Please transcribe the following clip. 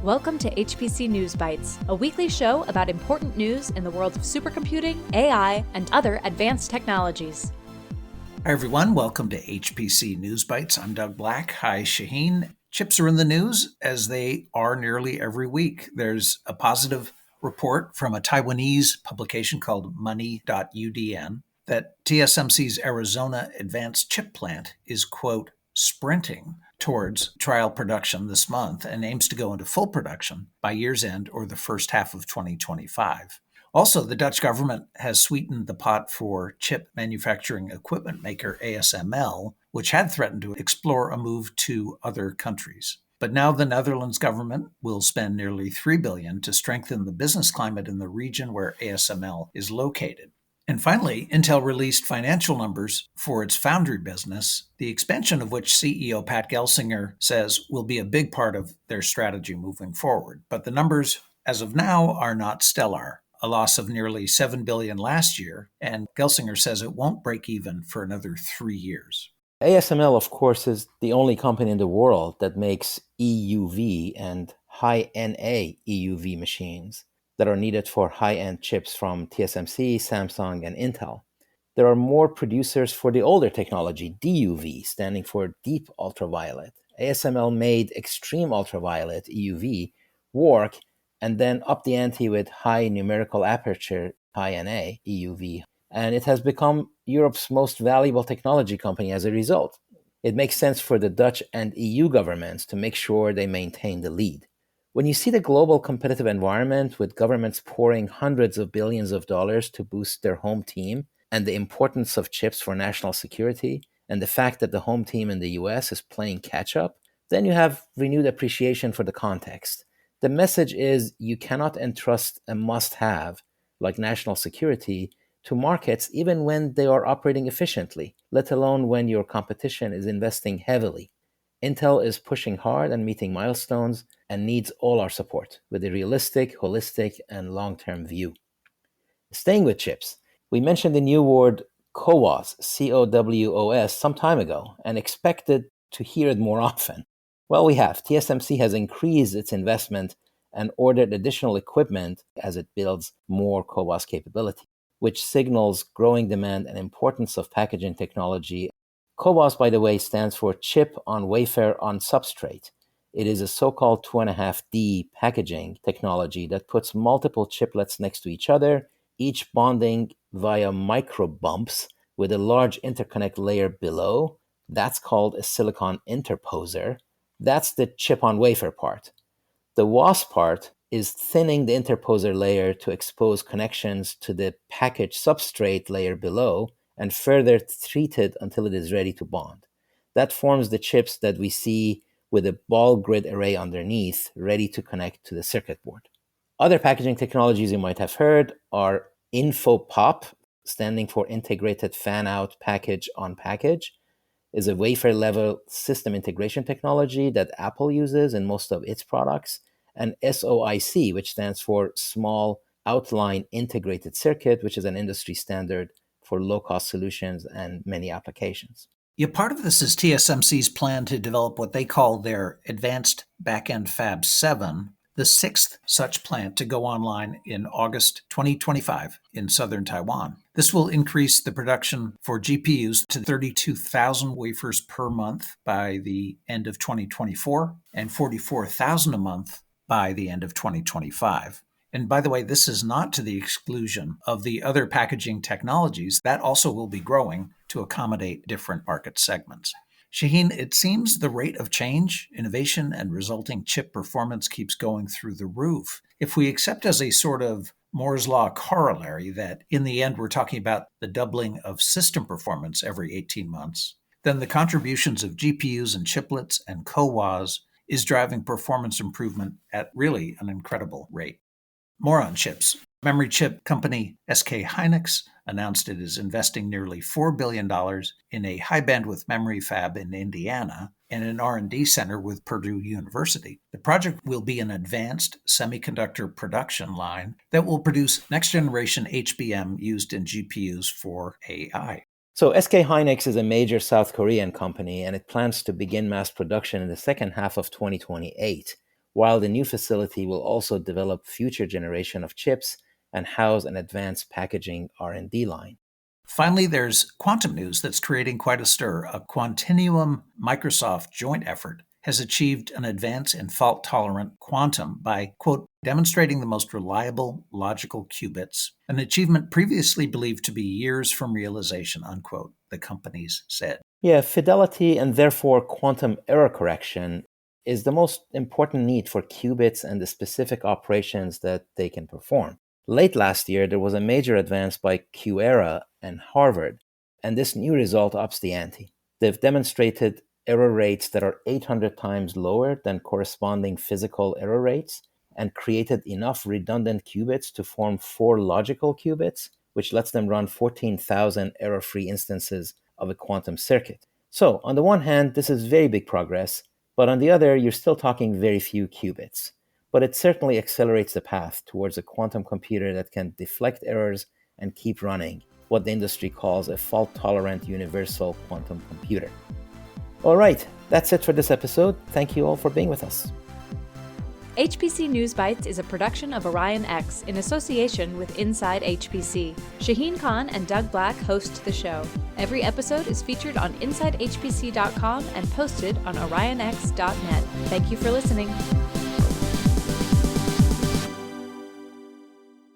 Welcome to HPC News Bytes, a weekly show about important news in the world of supercomputing, AI, and other advanced technologies. Hi, everyone. Welcome to HPC News Bytes. I'm Doug Black. Hi, Shaheen. Chips are in the news, as they are nearly every week. There's a positive report from a Taiwanese publication called money.udn that TSMC's Arizona advanced chip plant is, quote, sprinting towards trial production this month and aims to go into full production by year's end or the first half of 2025. Also, the Dutch government has sweetened the pot for chip manufacturing equipment maker ASML, which had threatened to explore a move to other countries. But now the Netherlands government will spend nearly $3 billion to strengthen the business climate in the region where ASML is located. And finally, Intel released financial numbers for its Foundry business, the expansion of which CEO Pat Gelsinger says will be a big part of their strategy moving forward. But the numbers, as of now, are not stellar. A loss of nearly $7 billion last year, and Gelsinger says it won't break even for another 3 years. ASML, of course, is the only company in the world that makes EUV and high-NA EUV machines that are needed for high-end chips from TSMC, Samsung, and Intel. There are more producers for the older technology, DUV, standing for deep ultraviolet. ASML made extreme ultraviolet, EUV, work and then upped the ante with high numerical aperture, high-NA EUV, and it has become Europe's most valuable technology company as a result. It makes sense for the Dutch and EU governments to make sure they maintain the lead. When you see the global competitive environment with governments pouring hundreds of billions of dollars to boost their home team, and the importance of chips for national security, and the fact that the home team in the US is playing catch-up, then you have renewed appreciation for the context. The message is you cannot entrust a must-have, like national security, to markets even when they are operating efficiently, let alone when your competition is investing heavily. Intel is pushing hard and meeting milestones and needs all our support with a realistic, holistic, and long-term view. Staying with chips, we mentioned the new word CoWoS, C-O-W-O-S, some time ago and expected to hear it more often. Well, we have. TSMC has increased its investment and ordered additional equipment as it builds more CoWoS capability, which signals growing demand and importance of packaging technology. CoWoS, by the way, stands for chip on wafer on substrate. It is a so-called 2.5D packaging technology that puts multiple chiplets next to each other, each bonding via micro bumps with a large interconnect layer below. That's called a silicon interposer. That's the chip on wafer part. The WoS part is thinning the interposer layer to expose connections to the package substrate layer below and further treat it until it is ready to bond. That forms the chips that we see with a ball grid array underneath, ready to connect to the circuit board. Other packaging technologies you might have heard are InfoPop, standing for Integrated Fan-Out Package on Package, is a wafer-level system integration technology that Apple uses in most of its products, and SOIC, which stands for Small Outline Integrated Circuit, which is an industry standard for low-cost solutions and many applications. Yeah, part of this is TSMC's plan to develop what they call their Advanced Backend Fab 7, the sixth such plant to go online in August 2025 in southern Taiwan. This will increase the production for GPUs to 32,000 wafers per month by the end of 2024 and 44,000 a month by the end of 2025. And by the way, this is not to the exclusion of the other packaging technologies that also will be growing to accommodate different market segments. Shaheen, it seems the rate of change, innovation, and resulting chip performance keeps going through the roof. If we accept as a sort of Moore's Law corollary that in the end we're talking about the doubling of system performance every 18 months, then the contributions of GPUs and chiplets and CoWoS is driving performance improvement at really an incredible rate. More on chips. Memory chip company SK Hynix announced it is investing nearly $4 billion in a high-bandwidth memory fab in Indiana and an R&D center with Purdue University. The project will be an advanced semiconductor production line that will produce next-generation HBM used in GPUs for AI. So SK Hynix is a major South Korean company, and it plans to begin mass production in the second half of 2028. while the new facility will also develop future generation of chips and house an advanced packaging R&D line. Finally, there's quantum news that's creating quite a stir. A Quantinuum Microsoft joint effort has achieved an advance in fault-tolerant quantum by, quote, demonstrating the most reliable logical qubits, an achievement previously believed to be years from realization, unquote, the companies said. Yeah, fidelity and therefore quantum error correction is the most important need for qubits and the specific operations that they can perform. Late last year, there was a major advance by QEra and Harvard, and this new result ups the ante. They've demonstrated error rates that are 800 times lower than corresponding physical error rates and created enough redundant qubits to form 4 logical qubits, which lets them run 14,000 error-free instances of a quantum circuit. So, on the one hand, this is very big progress, but on the other, you're still talking very few qubits. But it certainly accelerates the path towards a quantum computer that can deflect errors and keep running, what the industry calls a fault-tolerant universal quantum computer. All right, that's it for this episode. Thank you all for being with us. HPC News Bytes is a production of Orion X in association with Inside HPC. Shaheen Khan and Doug Black host the show. Every episode is featured on InsideHPC.com and posted on OrionX.net. Thank you for listening.